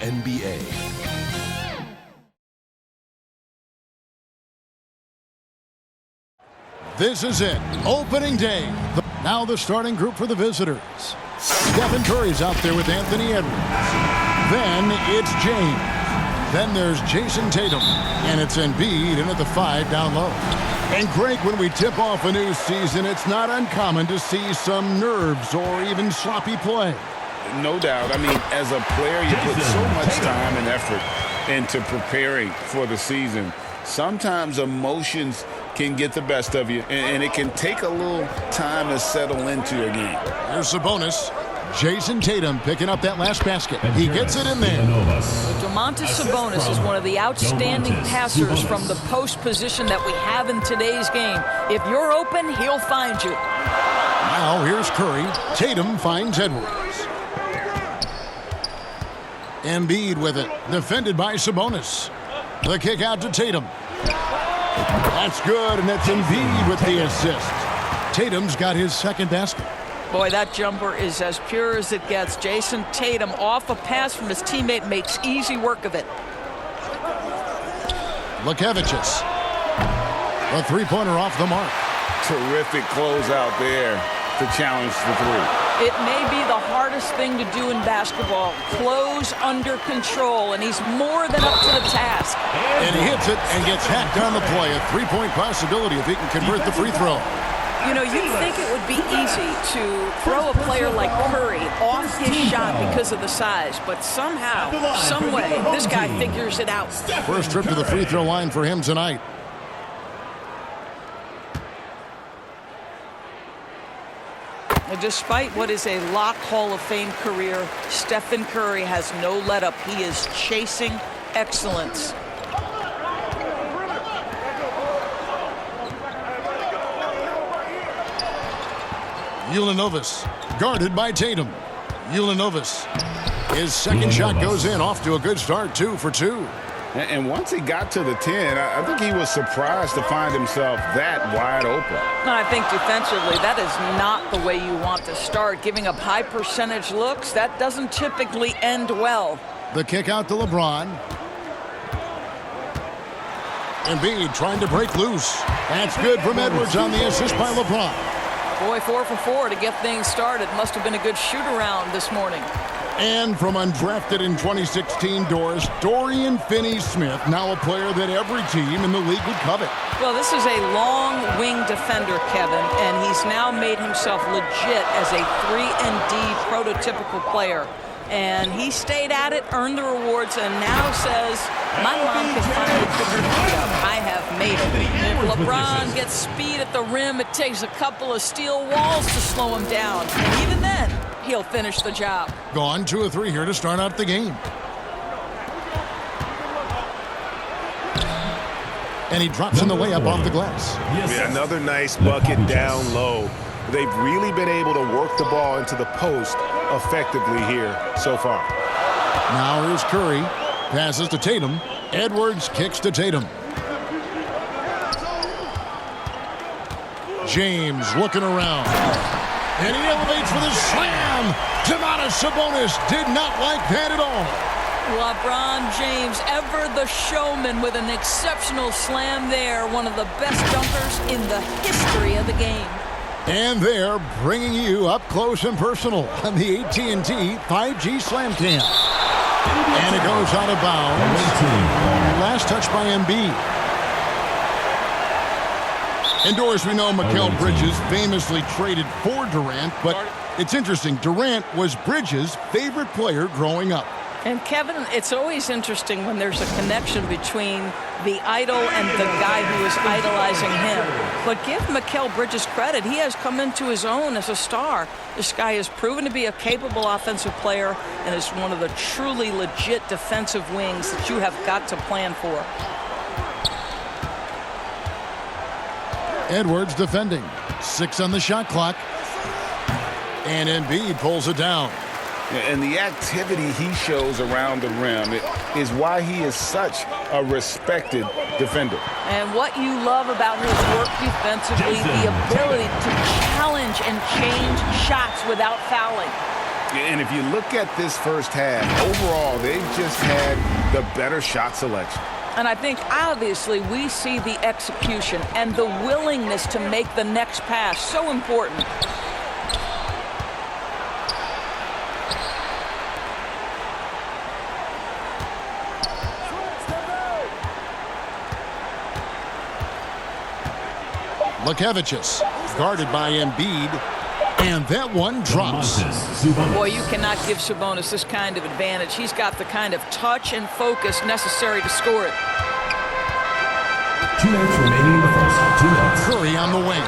NBA. This is it. Opening day. Now the starting group for the visitors. Stephen Curry's out there with Anthony Edwards. Then it's James. Then there's Jason Tatum. And it's Embiid in at the 5 down low. And Greg, when we tip off a new season, it's not uncommon to see some nerves or even sloppy play. No doubt. I mean, as a player, you put so much time and effort into preparing for the season. Sometimes emotions can get the best of you, and it can take a little time to settle into a game. Here's Sabonis. Jason Tatum picking up that last basket. He gets it in there. Domantas Sabonis is one of the outstanding passers from the post position that we have in today's game. If you're open, he'll find you. Now here's Curry. Tatum finds Edwards. Embiid with it. Defended by Sabonis. The kick out to Tatum. That's good, and that's Embiid with the assist. Tatum's got his second basket. Boy, that jumper is as pure as it gets. Jason Tatum off a pass from his teammate makes easy work of it. Lekevicius. The three-pointer off the mark. Terrific closeout there to challenge the three. It may be the hardest thing to do in basketball. Close under control, and he's more than up to the task. And he hits it and gets hacked on the play. A three-point possibility if he can convert the free throw. You know, you'd think it would be easy to throw a player like Curry off his shot because of the size, but somehow, some way, this guy figures it out. First trip to the free throw line for him tonight. Despite what is a lock Hall of Fame career, Stephen Curry has no let-up. He is chasing excellence. Ulanovas guarded by Tatum. Ulanovas. His second shot goes in. Off to a good start, 2 for 2. And once he got to the 10, I think he was surprised to find himself that wide open. I think defensively, that is not the way you want to start. Giving up high percentage looks, that doesn't typically end well. The kick out to LeBron. Embiid trying to break loose. That's good from Edwards on the assist by LeBron. Boy, 4 for 4 to get things started. Must have been a good shoot-around this morning. And from undrafted in 2016 doors, Dorian Finney-Smith, now a player that every team in the league would covet. Well, this is a long wing defender, Kevin, and he's now made himself legit as a 3-and-D prototypical player. And he stayed at it, earned the rewards, and now says, my mom can finally put her feet up. I have made it. If LeBron gets speed at the rim, it takes a couple of steel walls to slow him down. And even then, he'll finish the job. Gone 2 of 3 here to start out the game. And he drops in the layup off the glass. Yeah, another nice bucket down low. They've really been able to work the ball into the post effectively here so far. Now here's Curry. Passes to Tatum. Edwards kicks to Tatum. James looking around. And he elevates for the slam. Domantas Sabonis did not like that at all. LeBron James, ever the showman with an exceptional slam there. One of the best dunkers in the history of the game. And they're bringing you up close and personal on the AT&T 5G Slam Cam. And it goes out of bounds. Last touch by Embiid. Indoors, we know Mikal Bridges famously traded for Durant, but it's interesting. Durant was Bridges' favorite player growing up. And Kevin, it's always interesting when there's a connection between the idol and the guy who is idolizing him. But give Mikal Bridges credit. He has come into his own as a star. This guy has proven to be a capable offensive player and is one of the truly legit defensive wings that you have got to plan for. Edwards defending. 6 on the shot clock. And Embiid pulls it down. And the activity he shows around the rim is why he is such a respected defender. And what you love about his work defensively, the ability to challenge and change shots without fouling. And if you look at this first half, overall, they've just had the better shot selection. And I think, obviously, we see the execution and the willingness to make the next pass so important. Lekevicius, guarded by Embiid, and that one drops. Boy, you cannot give Sabonis this kind of advantage. He's got the kind of touch and focus necessary to score it. 2 minutes remaining in the first. 2 minutes. Curry on the wing.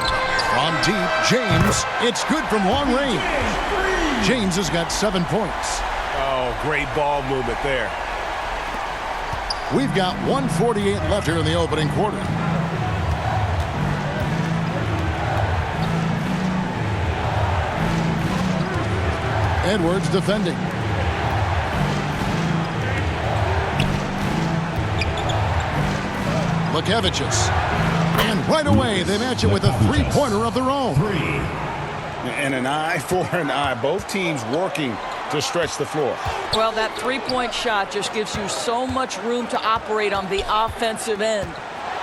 From deep, James. It's good from long range. James has got 7 points. Oh, great ball movement there. We've got 1:48 left here in the opening quarter. Edwards defending. Lekevicius. And right away, they match it with a three-pointer of their own. And an eye for an eye. Both teams working to stretch the floor. Well, that three-point shot just gives you so much room to operate on the offensive end.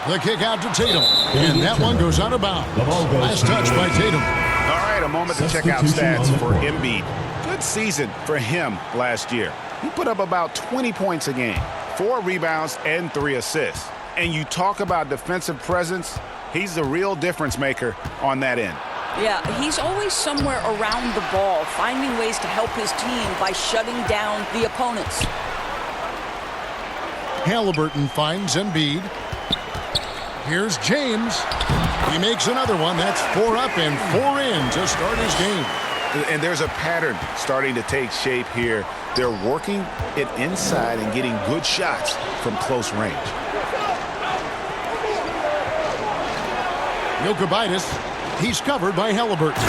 The kick out to Tatum. And that one goes out of bounds. Last touch by Tatum. All right, a moment to check out stats for Embiid. Good season for him last year. He put up about 20 points a game, 4 rebounds, and 3 assists. And you talk about defensive presence, he's the real difference maker on that end. Yeah, he's always somewhere around the ball, finding ways to help his team by shutting down the opponents. Halliburton finds Embiid. Here's James. He makes another one. That's 4 up and 4 in to start his game. And there's a pattern starting to take shape here. They're working it inside and getting good shots from close range. Jokic, he's covered by Halliburton.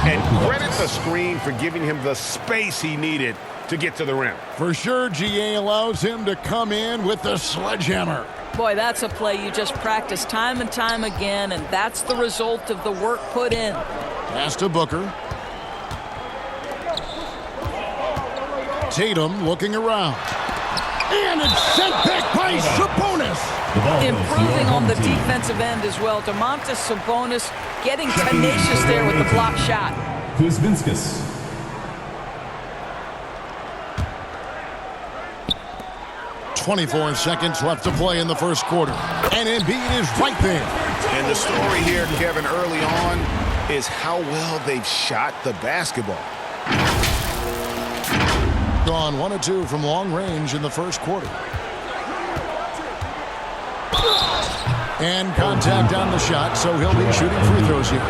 And credit the screen for giving him the space he needed to get to the rim. For sure, GA allows him to come in with the sledgehammer. Boy, that's a play you just practice time and time again, and that's the result of the work put in. Pass to Booker. Tatum looking around. And it's sent back by Sabonis. Improving on the defensive end as well. Domantas Sabonis getting tenacious there with the block shot. Kuzminskas. .24 seconds left to play in the first quarter. And Embiid is right there. And the story here, Kevin, early on is how well they've shot the basketball. Gone 1 of 2 from long range in the first quarter. And contact on the shot, so he'll be shooting free throws here.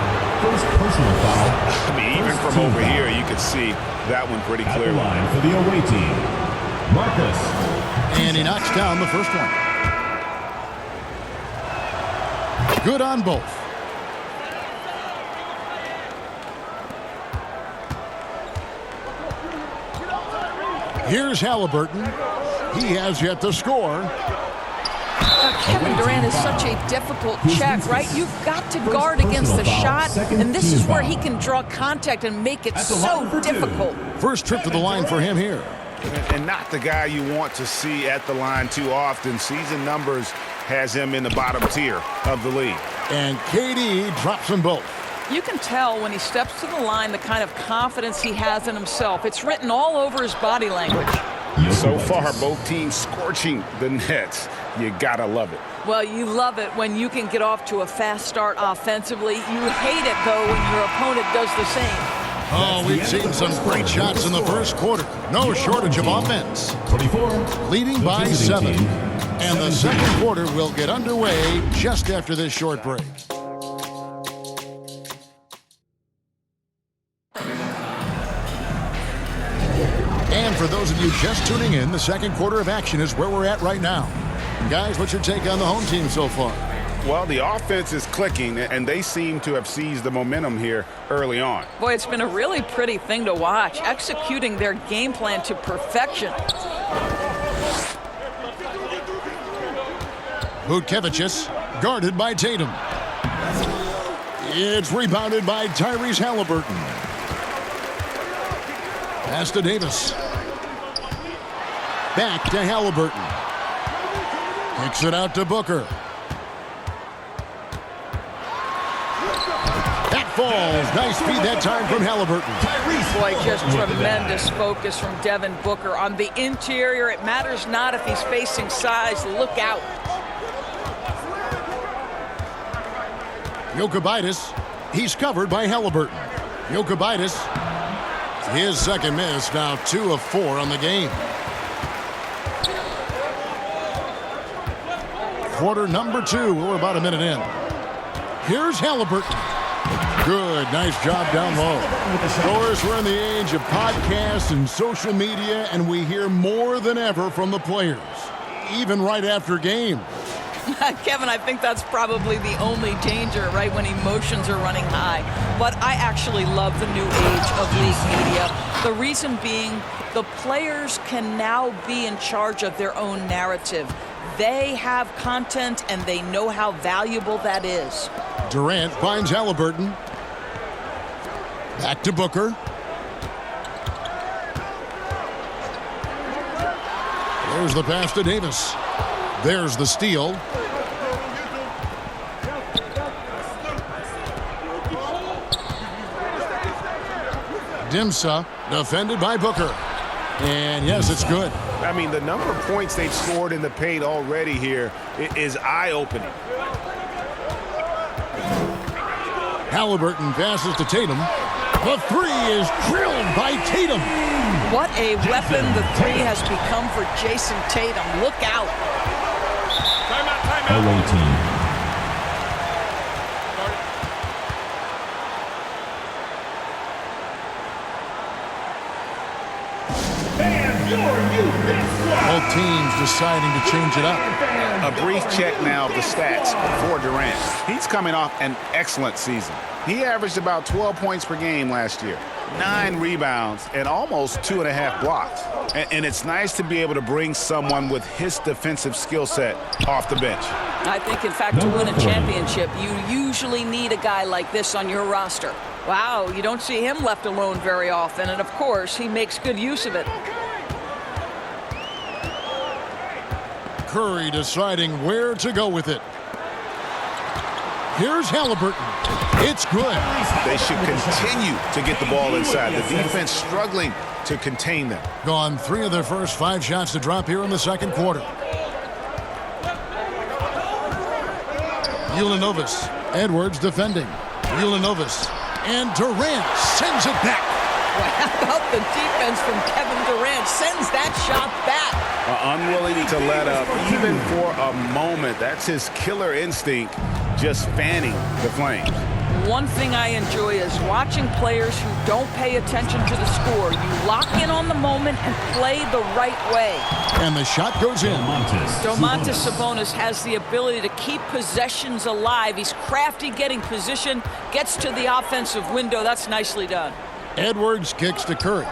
First personal foul. I mean, even from over here, you can see that one pretty At the clearly. line for the away team, Marcus. And he knocks down the first one. Good on both. Here's Halliburton. He has yet to score. Kevin Durant is such a difficult check, right? You've got to guard against the shot, and this is where he can draw contact and make it so difficult. First trip to the line for him here. And not the guy you want to see at the line too often. Season numbers has him in the bottom tier of the league. And KD drops them both. You can tell when he steps to the line the kind of confidence he has in himself. It's written all over his body language. So far, both teams scorching the Nets. You gotta love it. Well, you love it when you can get off to a fast start offensively. You hate it, though, when your opponent does the same. Oh, we've seen some great shots in the first quarter. No shortage of offense. 24. Leading by 7. And the second quarter will get underway just after this short break. And for those of you just tuning in, the second quarter of action is where we're at right now. Guys, what's your take on the home team so far? Well, the offense is clicking, and they seem to have seized the momentum here early on. Boy, it's been a really pretty thing to watch, executing their game plan to perfection. Butkevicius, guarded by Tatum. It's rebounded by Tyrese Halliburton. Pass to Davis. Back to Halliburton. Kicks it out to Booker. That falls. Nice feed that time from Halliburton. Boy, just tremendous focus from Devin Booker. On the interior, it matters not if he's facing size. Look out. Jokic, he's covered by Halliburton. Jokic, his second miss, now 2 of 4 on the game. Quarter number 2, we're about a minute in. Here's Halliburton. Good, nice job down low. Of course, we're in the age of podcasts and social media, and we hear more than ever from the players, even right after games. Kevin, I think that's probably the only danger, right, when emotions are running high. But I actually love the new age of league media. The reason being, the players can now be in charge of their own narrative. They have content, and they know how valuable that is. Durant finds Halliburton. Back to Booker. There's the pass to Davis. There's the steal. Dimsa defended by Booker. And yes, it's good. I mean, the number of points they've scored in the paint already here is eye-opening. Halliburton passes to Tatum. The 3 is drilled by Tatum. What a weapon the 3 has become for Jason Tatum. Look out. LA team. Both teams deciding to change it up. A brief check now of the stats for Durant. He's coming off an excellent season. He averaged about 12 points per game last year, 9 rebounds, and almost 2.5 blocks. And it's nice to be able to bring someone with his defensive skill set off the bench. I think, in fact, to win a championship, you usually need a guy like this on your roster. Wow, you don't see him left alone very often, and of course, he makes good use of it. Curry deciding where to go with it. Here's Halliburton. It's good. They should continue to get the ball inside. The defense struggling to contain them. Gone 3 of their first 5 shots to drop here in the second quarter. Ulanovas. Edwards defending. Ulanovas. And Durant sends it back. Well, how about the defense from Kevin Durant? Sends that shot back. Unwilling to let up even for a moment. That's his killer instinct, just fanning the flames. One thing I enjoy is watching players who don't pay attention to the score. You lock in on the moment and play the right way. And the shot goes in. Domantas Sabonis has the ability to keep possessions alive. He's crafty getting position, gets to the offensive window. That's nicely done. Edwards kicks to Curry.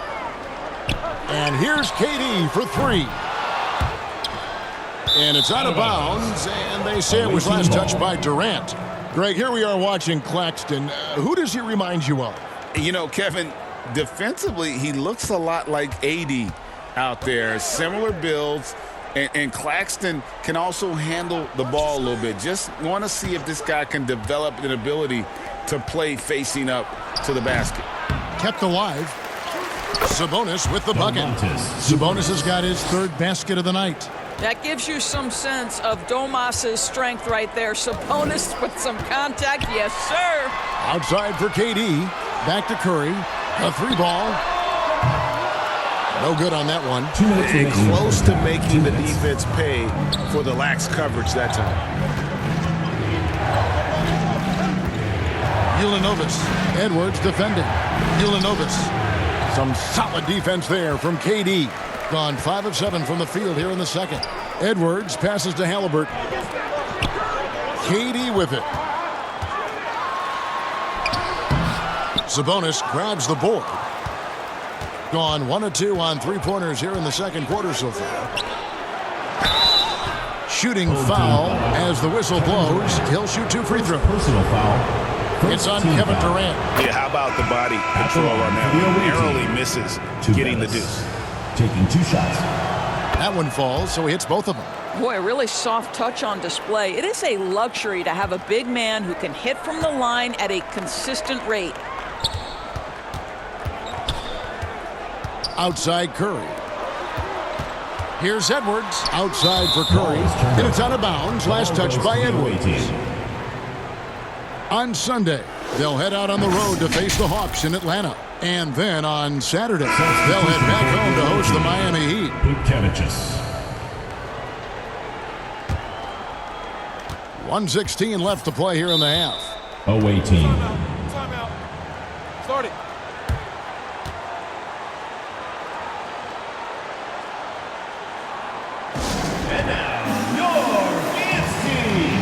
And here's KD for 3. And it's out of bounds, and they say it was last touched by Durant. Greg, here we are watching Claxton. Who does he remind you of? You know, Kevin, defensively, he looks a lot like AD out there. Similar builds, and Claxton can also handle the ball a little bit. Just want to see if this guy can develop an ability to play facing up to the basket. Kept alive. Sabonis with the bucket. Sabonis has got his 3rd basket of the night. That gives you some sense of Domas's strength right there. Sabonis with some contact. Yes, sir. Outside for KD. Back to Curry. A 3-ball. No good on that one. Close to making the defense pay for the lax coverage that time. Ulanovas. Edwards defending. Ulanovas. Some solid defense there from KD. Gone 5 of 7 from the field here in the second. Edwards passes to Halliburton. KD with it. Sabonis grabs the board. Gone 1 of 2 on 3-pointers here in the second quarter so far. Shooting foul as the whistle blows. He'll shoot 2 free throws. Personal foul. It's on Kevin Durant. Yeah, how about the body control on that one? Narrowly misses getting the deuce. Taking 2 shots. That one falls, so he hits both of them. Boy, a really soft touch on display. It is a luxury to have a big man who can hit from the line at a consistent rate. Outside Curry. Here's Edwards. Outside for Curry. And it's out of bounds. Last touch by Edwards. On Sunday, they'll head out on the road to face the Hawks in Atlanta. And then on Saturday, they'll head back home to host the Miami Heat. Bukevicius. 1:16 left to play here in the half. Away team. Timeout. Start it. And now, your MENS team.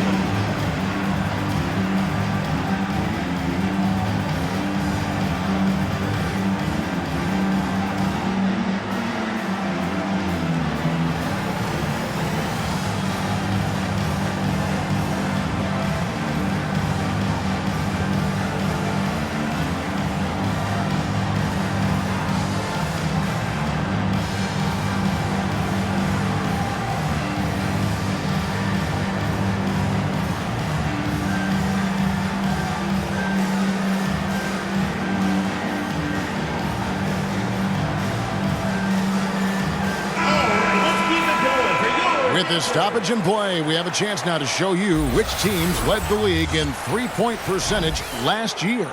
With this stoppage in play, we have a chance now to show you which teams led the league in three-point percentage last year.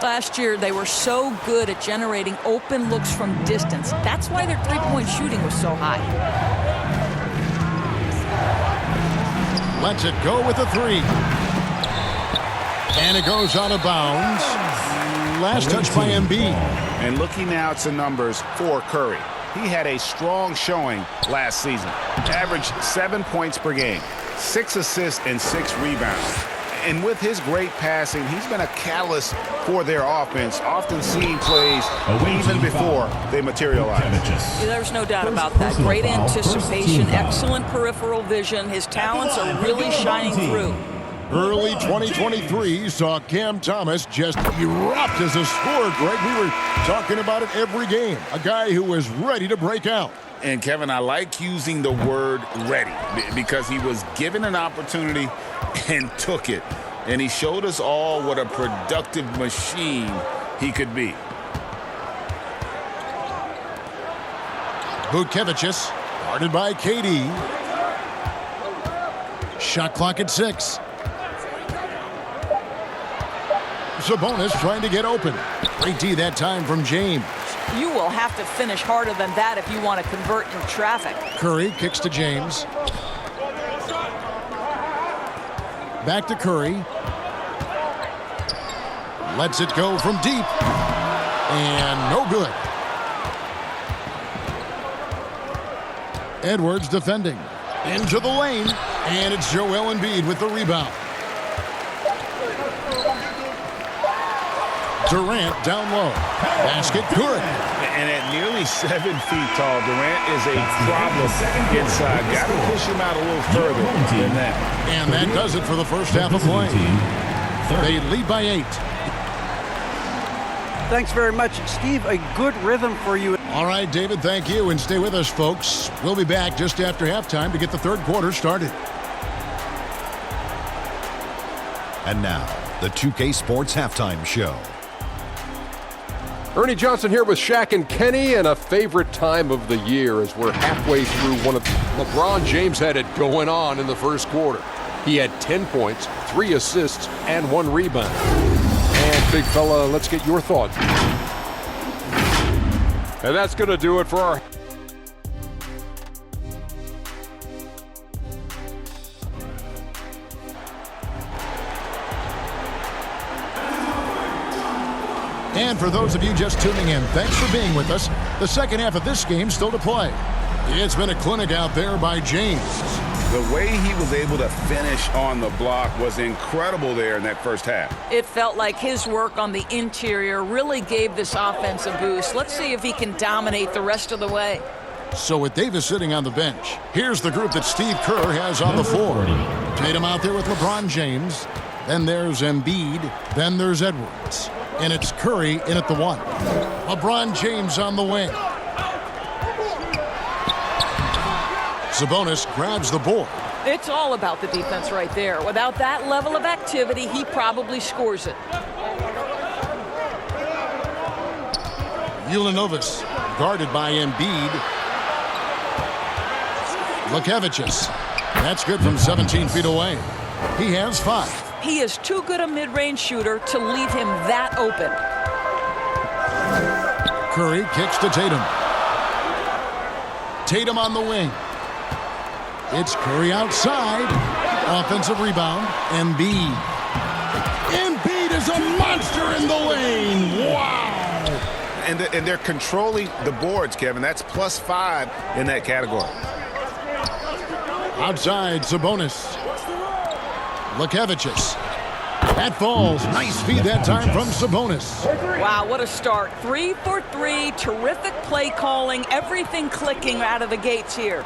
Last year, they were so good at generating open looks from distance. That's why their three-point shooting was so high. Lets it go with a three. And it goes out of bounds. Last touch by Embiid. And looking now at some numbers for Curry. He had a strong showing last season. Averaged 7 points per game, 6 assists and 6 rebounds. And with his great passing, he's been a catalyst for their offense, often seeing plays even before they materialize. There's no doubt about that. Great anticipation, excellent peripheral vision. His talents are really shining through. Early 2023 saw Cam Thomas just erupt as a scorer, Greg. We were talking about it every game. A guy who was ready to break out. And, Kevin, I like using the word ready because he was given an opportunity and took it. And he showed us all what a productive machine he could be. Bukevicius, guarded by KD. Shot clock at 6. Sabonis trying to get open. Great D that time from James. You will have to finish harder than that if you want to convert in traffic. Curry kicks to James. Back to Curry. Lets it go from deep. And no good. Edwards defending. Into the lane. And it's Joel Embiid with the rebound. Durant down low. Basket good. And at nearly 7 feet tall, Durant is a problem inside. Got to push him out a little further than that. And that does it for the first half of play. They lead by 8. Thanks very much, Steve. A good rhythm for you. All right, David, thank you. And stay with us, folks. We'll be back just after halftime to get the third quarter started. And now, the 2K Sports Halftime Show. Ernie Johnson here with Shaq and Kenny, and a favorite time of the year as we're halfway through one of LeBron James had it going on in the first quarter. He had 10 points, 3 assists, and 1 rebound. And big fella, let's get your thoughts. And that's going to do it for our... And for those of you just tuning in, thanks for being with us. The second half of this game still to play. It's been a clinic out there by James. The way he was able to finish on the block was incredible there in that first half. It felt like his work on the interior really gave this offense a boost. Let's see if he can dominate the rest of the way. So with Davis sitting on the bench, here's the group that Steve Kerr has on the floor. Tatum out there with LeBron James. Then there's Embiid. Then there's Edwards. And it's Curry in at the 1. LeBron James on the wing. Sabonis grabs the board. It's all about the defense right there. Without that level of activity, he probably scores it. Ulanovas guarded by Embiid. Lekevicius. That's good from 17 feet away. He has 5. He is too good a mid-range shooter to leave him that open. Curry kicks to Tatum. Tatum on the wing. It's Curry outside. Offensive rebound. Embiid. Embiid is a monster in the lane. Wow. And they're controlling the boards, Kevin. That's +5 in that category. Outside, Sabonis. Lekevicius. That falls. Nice feed that time from Sabonis. Wow, what a start. 3 for 3. Terrific play calling. Everything clicking out of the gates here.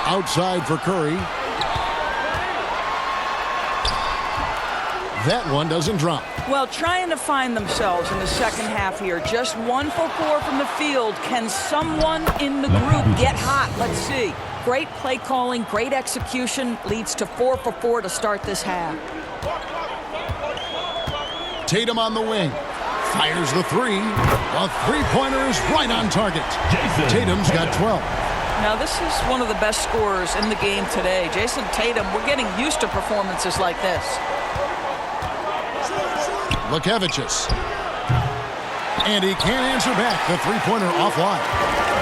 Outside for Curry. That one doesn't drop. Well, trying to find themselves in the second half here. Just 1 for 4 from the field. Can someone in the group get hot? Let's see. Great play calling, great execution. Leads to 4 for 4 to start this half. Tatum on the wing. Fires the 3. A three-pointer is right on target. Tatum's got 12. Now, this is one of the best scorers in the game today. Jason Tatum, we're getting used to performances like this. Lekevicius. And he can't answer back. The three-pointer offline.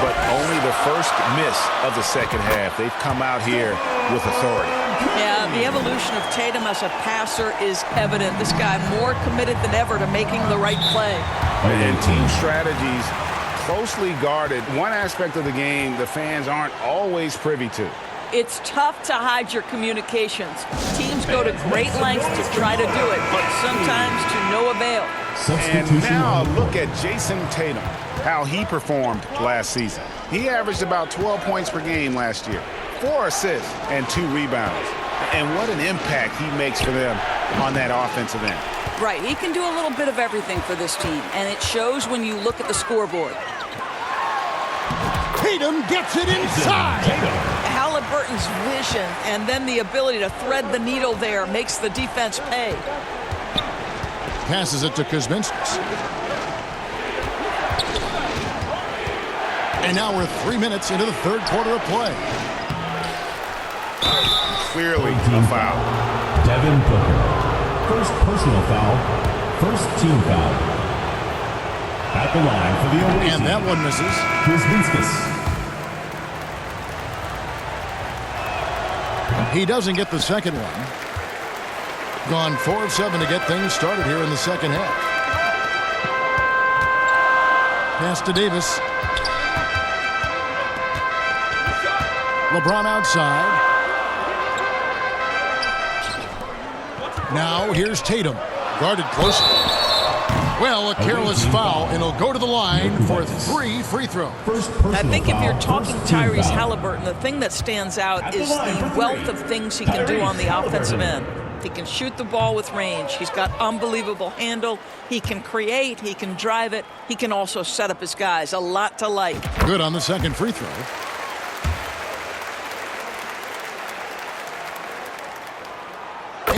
But only the first miss of the second half. They've come out here with authority. Yeah, the evolution of Tatum as a passer is evident. This guy more committed than ever to making the right play. And team strategies closely guarded. One aspect of the game the fans aren't always privy to. It's tough to hide your communications. Teams go to great lengths to try to do it, but sometimes to no avail. And now look at Jason Tatum, how he performed last season. He averaged about 12 points per game last year, 4 assists and 2 rebounds. And what an impact he makes for them on that offensive end. Right, he can do a little bit of everything for this team, and it shows when you look at the scoreboard. Tatum gets it inside. Halliburton's vision and then the ability to thread the needle there makes the defense pay. Passes it to Kuzminskis. And now we're 3 minutes into the third quarter of play. Clearly a foul. Devin Booker. First personal foul. First team foul. At the line for the Oasis. And that one misses. Kuzminskis. He doesn't get the second one. Gone 4 of 7 to get things started here in the second half. Pass to Davis. LeBron outside. Now here's Tatum. Guarded closely. Well, a careless foul, and he'll go to the line for 3 free throws. I think if you're talking Tyrese Halliburton, the thing that stands out is the wealth of things he can do on the offensive end. He can shoot the ball with range. He's got unbelievable handle. He can create. He can drive it. He can also set up his guys. A lot to like. Good on the second free throw.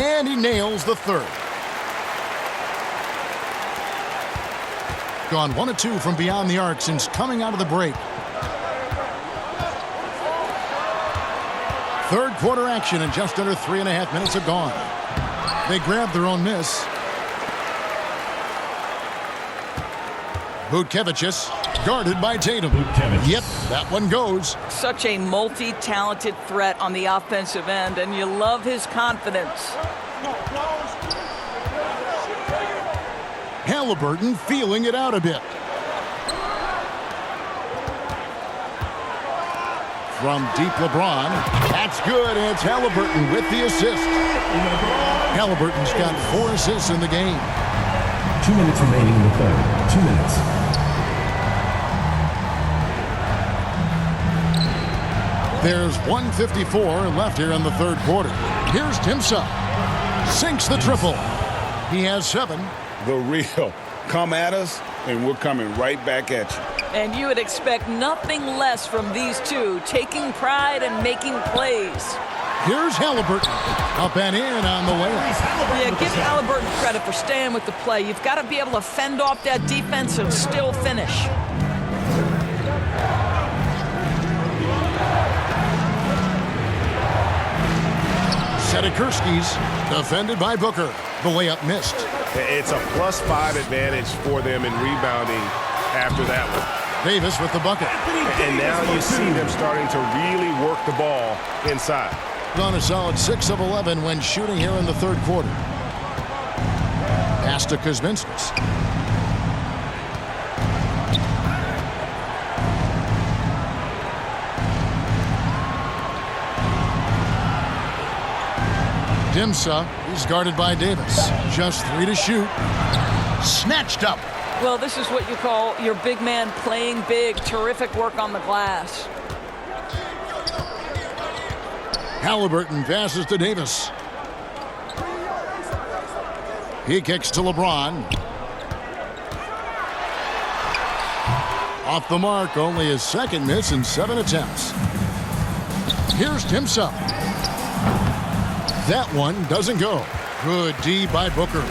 And he nails the third. Gone 1 of 2 from beyond the arc since coming out of the break. Third quarter action and just under 3.5 minutes are gone. They grab their own miss. Butkevicius guarded by Tatum. Yep, that one goes. Such a multi-talented threat on the offensive end, and you love his confidence. Halliburton feeling it out a bit. From deep LeBron. That's good, and it's Halliburton with the assist. Halliburton's got 4 assists in the game. 2 minutes remaining in the third. 2 minutes. There's 1:54 left here in the third quarter. Here's Timsa. Sinks the triple. He has 7. The real. Come at us, and we're coming right back at you. And you would expect nothing less from these two, taking pride and making plays. Here's Halliburton. Up and in on the way. Yeah, give Halliburton credit for staying with the play. You've got to be able to fend off that defense and still finish. Sedikurski's defended by Booker. The layup missed. It's a +5 advantage for them in rebounding after that one. Davis with the bucket. And now you see them starting to really work the ball inside. On a solid 6 of 11 when shooting here in the third quarter. Pass to Kuzminskis. Dimsa, he's guarded by Davis. Just 3 to shoot. Snatched up. Well, this is what you call your big man playing big. Terrific work on the glass. Halliburton passes to Davis. He kicks to LeBron. Off the mark, only his second miss in 7 attempts. Here's Dimsa. That one doesn't go. Good D by Booker.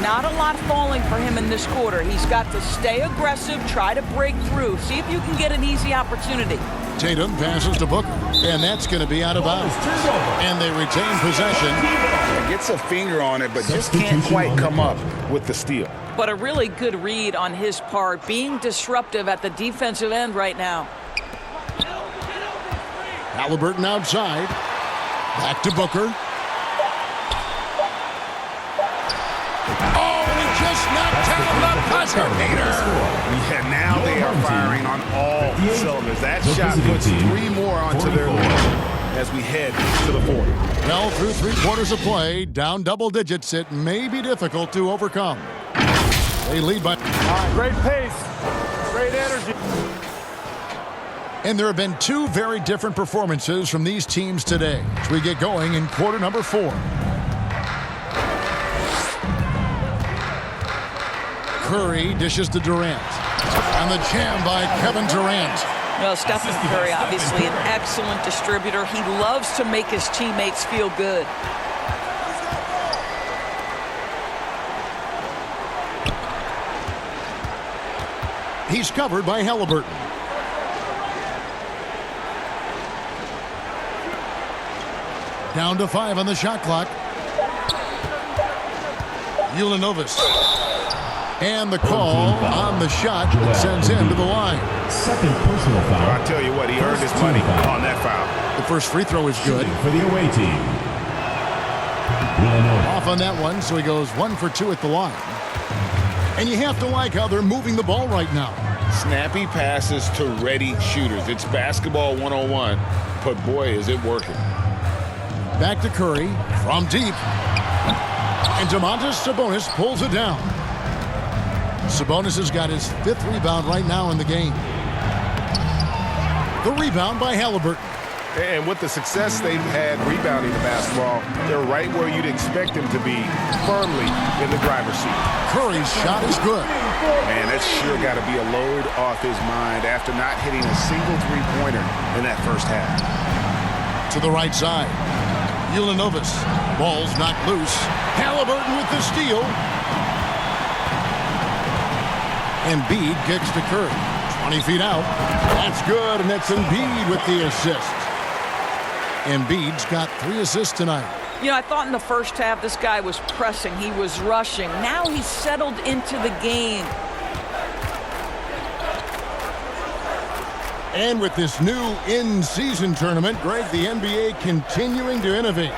Not a lot falling for him in this quarter. He's got to stay aggressive, try to break through, see if you can get an easy opportunity. Tatum passes to Booker, and that's going to be out of bounds. And they retain possession. Gets a finger on it, but just can't quite come up with the steal. But a really good read on his part, being disruptive at the defensive end right now. Halliburton outside. Back to Booker. Oh, he just knocked down the buzzer beater. Yeah, now they are firing on all cylinders. That shot puts 3 more onto their list as we head to the fourth. Well, through 3 quarters of play, down double digits, it may be difficult to overcome. They lead by... Great pace. Great energy. And there have been 2 very different performances from these teams today as we get going in quarter number 4. Curry dishes to Durant. And the jam by Kevin Durant. Well, Stephen Curry, obviously an excellent distributor. He loves to make his teammates feel good. He's covered by Halliburton. Down to 5 on the shot clock. Ulanovas. And the call on the shot that sends him to the line. Second personal foul. I tell you what, he earned his money on that foul. The first free throw is good. For the away team. Off on that one, so he goes 1 for 2 at the line. And you have to like how they're moving the ball right now. Snappy passes to ready shooters. It's basketball 101, but boy, is it working. Back to Curry from deep. And Domantas Sabonis pulls it down. Sabonis has got his 5th rebound right now in the game. The rebound by Halliburton. And with the success they've had rebounding the basketball, they're right where you'd expect them to be, firmly in the driver's seat. Curry's shot is good. Man, that's sure got to be a load off his mind after not hitting a single three-pointer in that first half. To the right side. Ulanovas. Ball's knocked loose. Halliburton with the steal. Embiid kicks to Curry. 20 feet out. That's good, and that's Embiid with the assist. Embiid's got 3 assists tonight. You know, I thought in the first half this guy was pressing. He was rushing. Now he's settled into the game. And with this new in-season tournament, Greg, the NBA continuing to innovate.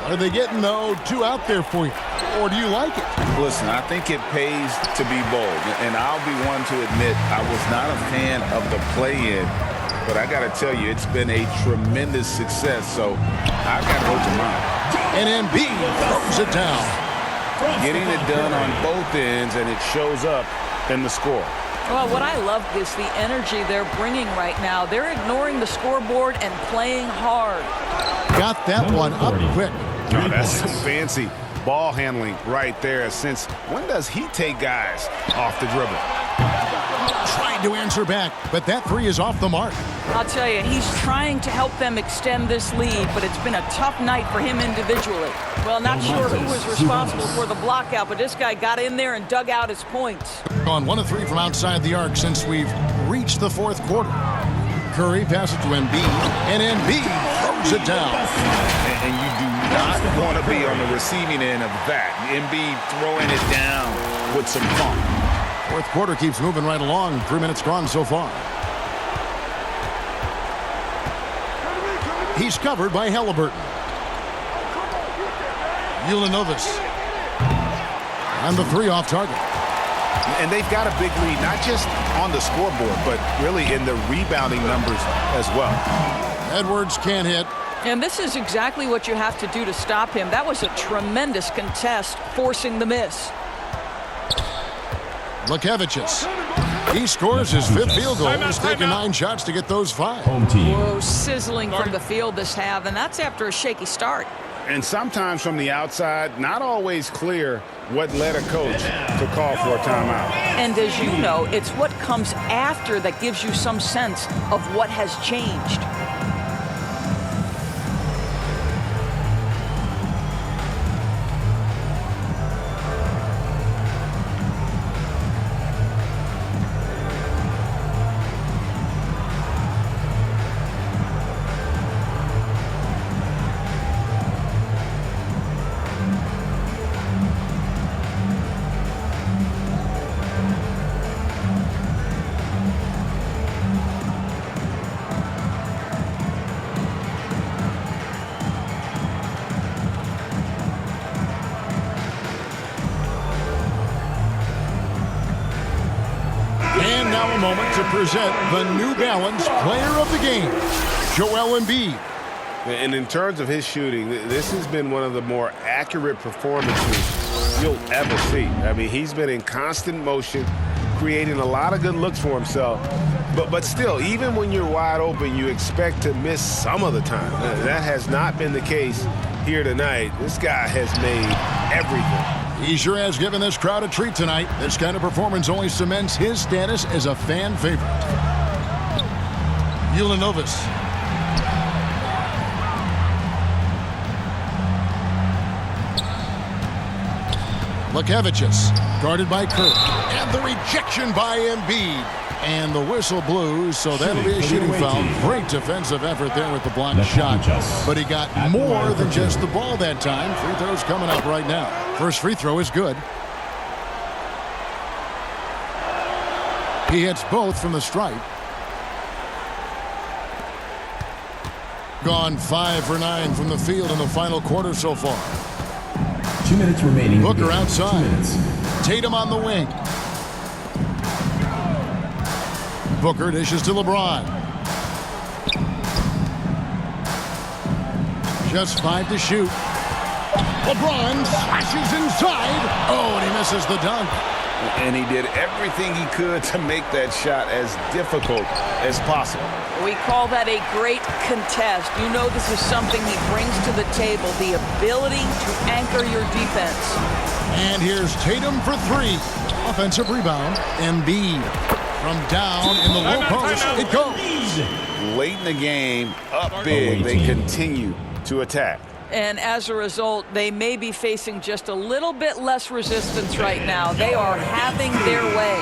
Are they getting, though, 2 out there for you? Or do you like it? Listen, I think it pays to be bold. And I'll be one to admit I was not a fan of the play-in. But I got to tell you, it's been a tremendous success. So I got no demand. And Embiid throws it down. Getting it done on both ends, and it shows up in the score. Well, what I love is the energy they're bringing right now. They're ignoring the scoreboard and playing hard. Got that one up quick. Oh, that's some fancy ball handling right there. Since when does he take guys off the dribble? Tried to answer back, but that three is off the mark. I'll tell you, he's trying to help them extend this lead, but it's been a tough night for him individually. Well, not sure who was responsible for the blockout, but this guy got in there and dug out his points. Gone 1 of 3 from outside the arc since we've reached the fourth quarter. Curry passes to Embiid, and Embiid throws it down. And you do not want to be on the receiving end of that. Embiid throwing it down with some funk. Fourth quarter keeps moving right along. 3 minutes gone so far. He's covered by Halliburton. Ulanovas. And the three off target. And they've got a big lead, not just on the scoreboard, but really in the rebounding numbers as well. Edwards can't hit. And this is exactly what you have to do to stop him. That was a tremendous contest, forcing the miss. Lekevicius. He scores his 5th field goal. He's taken 9 shots to get those 5. Home team. Whoa, sizzling from the field this half, and that's after a shaky start. And sometimes from the outside, not always clear what led a coach to call for a timeout. And as you know, it's what comes after that gives you some sense of what has changed. Moment to present the New Balance Player of the Game, Joel Embiid. And in terms of his shooting, this has been one of the more accurate performances you'll ever see. I mean, he's been in constant motion, creating a lot of good looks for himself. But still, even when you're wide open, you expect to miss some of the time. That has not been the case here tonight. This guy has made everything. He sure has given this crowd a treat tonight. This kind of performance only cements his status as a fan favorite. Ulanovas. Lekevicius, guarded by Curry. And the rejection by Embiid. And the whistle blew, so that'll be a shooting foul. Great defensive effort there with the blocked shot. But he got more than just the ball that time. Free throws coming up right now. First free throw is good. He hits both from the stripe. Gone 5 for 9 from the field in the final quarter so far. 2 minutes remaining. Booker outside. 2 minutes. Tatum on the wing. Booker dishes to LeBron. Just 5 to shoot. LeBron slashes inside. Oh, and he misses the dunk. And he did everything he could to make that shot as difficult as possible. We call that a great contest. You know this is something he brings to the table, the ability to anchor your defense. And here's Tatum for 3. Offensive rebound. Embiid. From down in the low post, it goes. Late in the game, up big, they continue to attack. And as a result, they may be facing just a little bit less resistance right now. They are having their way.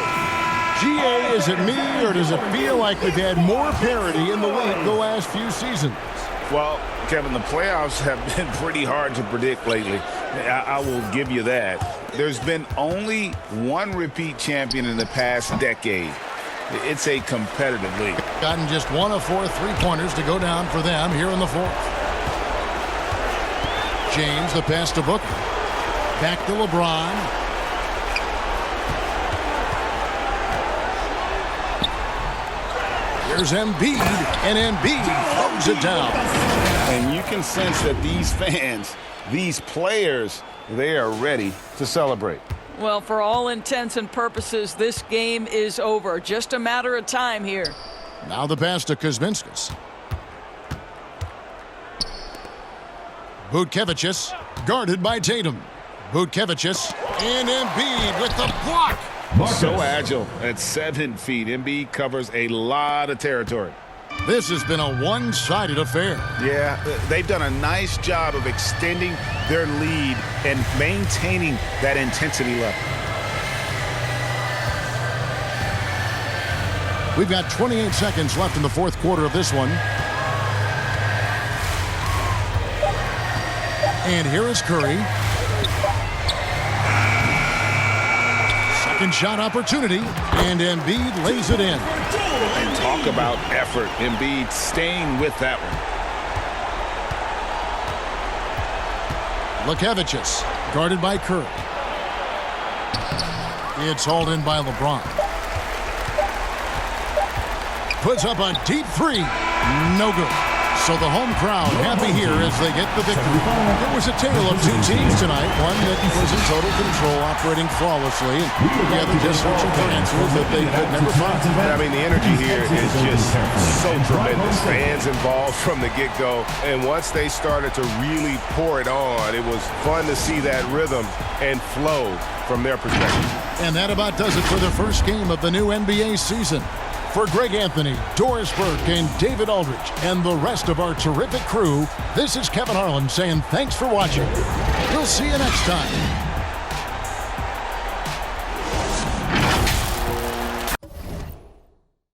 GA, is it me, or does it feel like we've had more parity in the league the last few seasons? Well, Kevin, the playoffs have been pretty hard to predict lately. I will give you that. There's been only one repeat champion in the past decade. It's a competitive league. Gotten just 1 of 4 3-pointers to go down for them here in the fourth. James, the pass to Booker. Back to LeBron. Here's Embiid, and Embiid throws it down. And you can sense that these fans, these players, they are ready to celebrate. Well, for all intents and purposes, this game is over. Just a matter of time here. Now the pass to Kuzminskas. Butkevicius, guarded by Tatum. Butkevicius and Embiid with the block. So agile at 7 feet. Embiid covers a lot of territory. This has been a one-sided affair. Yeah, they've done a nice job of extending their lead and maintaining that intensity level. We've got 28 seconds left in the fourth quarter of this one. And here is Curry. Second shot opportunity, and Embiid lays it in. And talk about effort. Embiid staying with that one. Butkevicius, guarded by Curry. It's hauled in by LeBron. Puts up a deep three. No good. So the home crowd happy here as they get the victory. It was a tale of two teams tonight. One that was in total control, operating flawlessly, and the other just searching for answers that they could never find. I mean, the energy here is just so tremendous. Fans involved from the get-go, and once they started to really pour it on, it was fun to see that rhythm and flow from their perspective. And that about does it for the first game of the new NBA season. For Greg Anthony, Doris Burke, and David Aldridge, and the rest of our terrific crew, this is Kevin Harlan saying thanks for watching. We'll see you next time.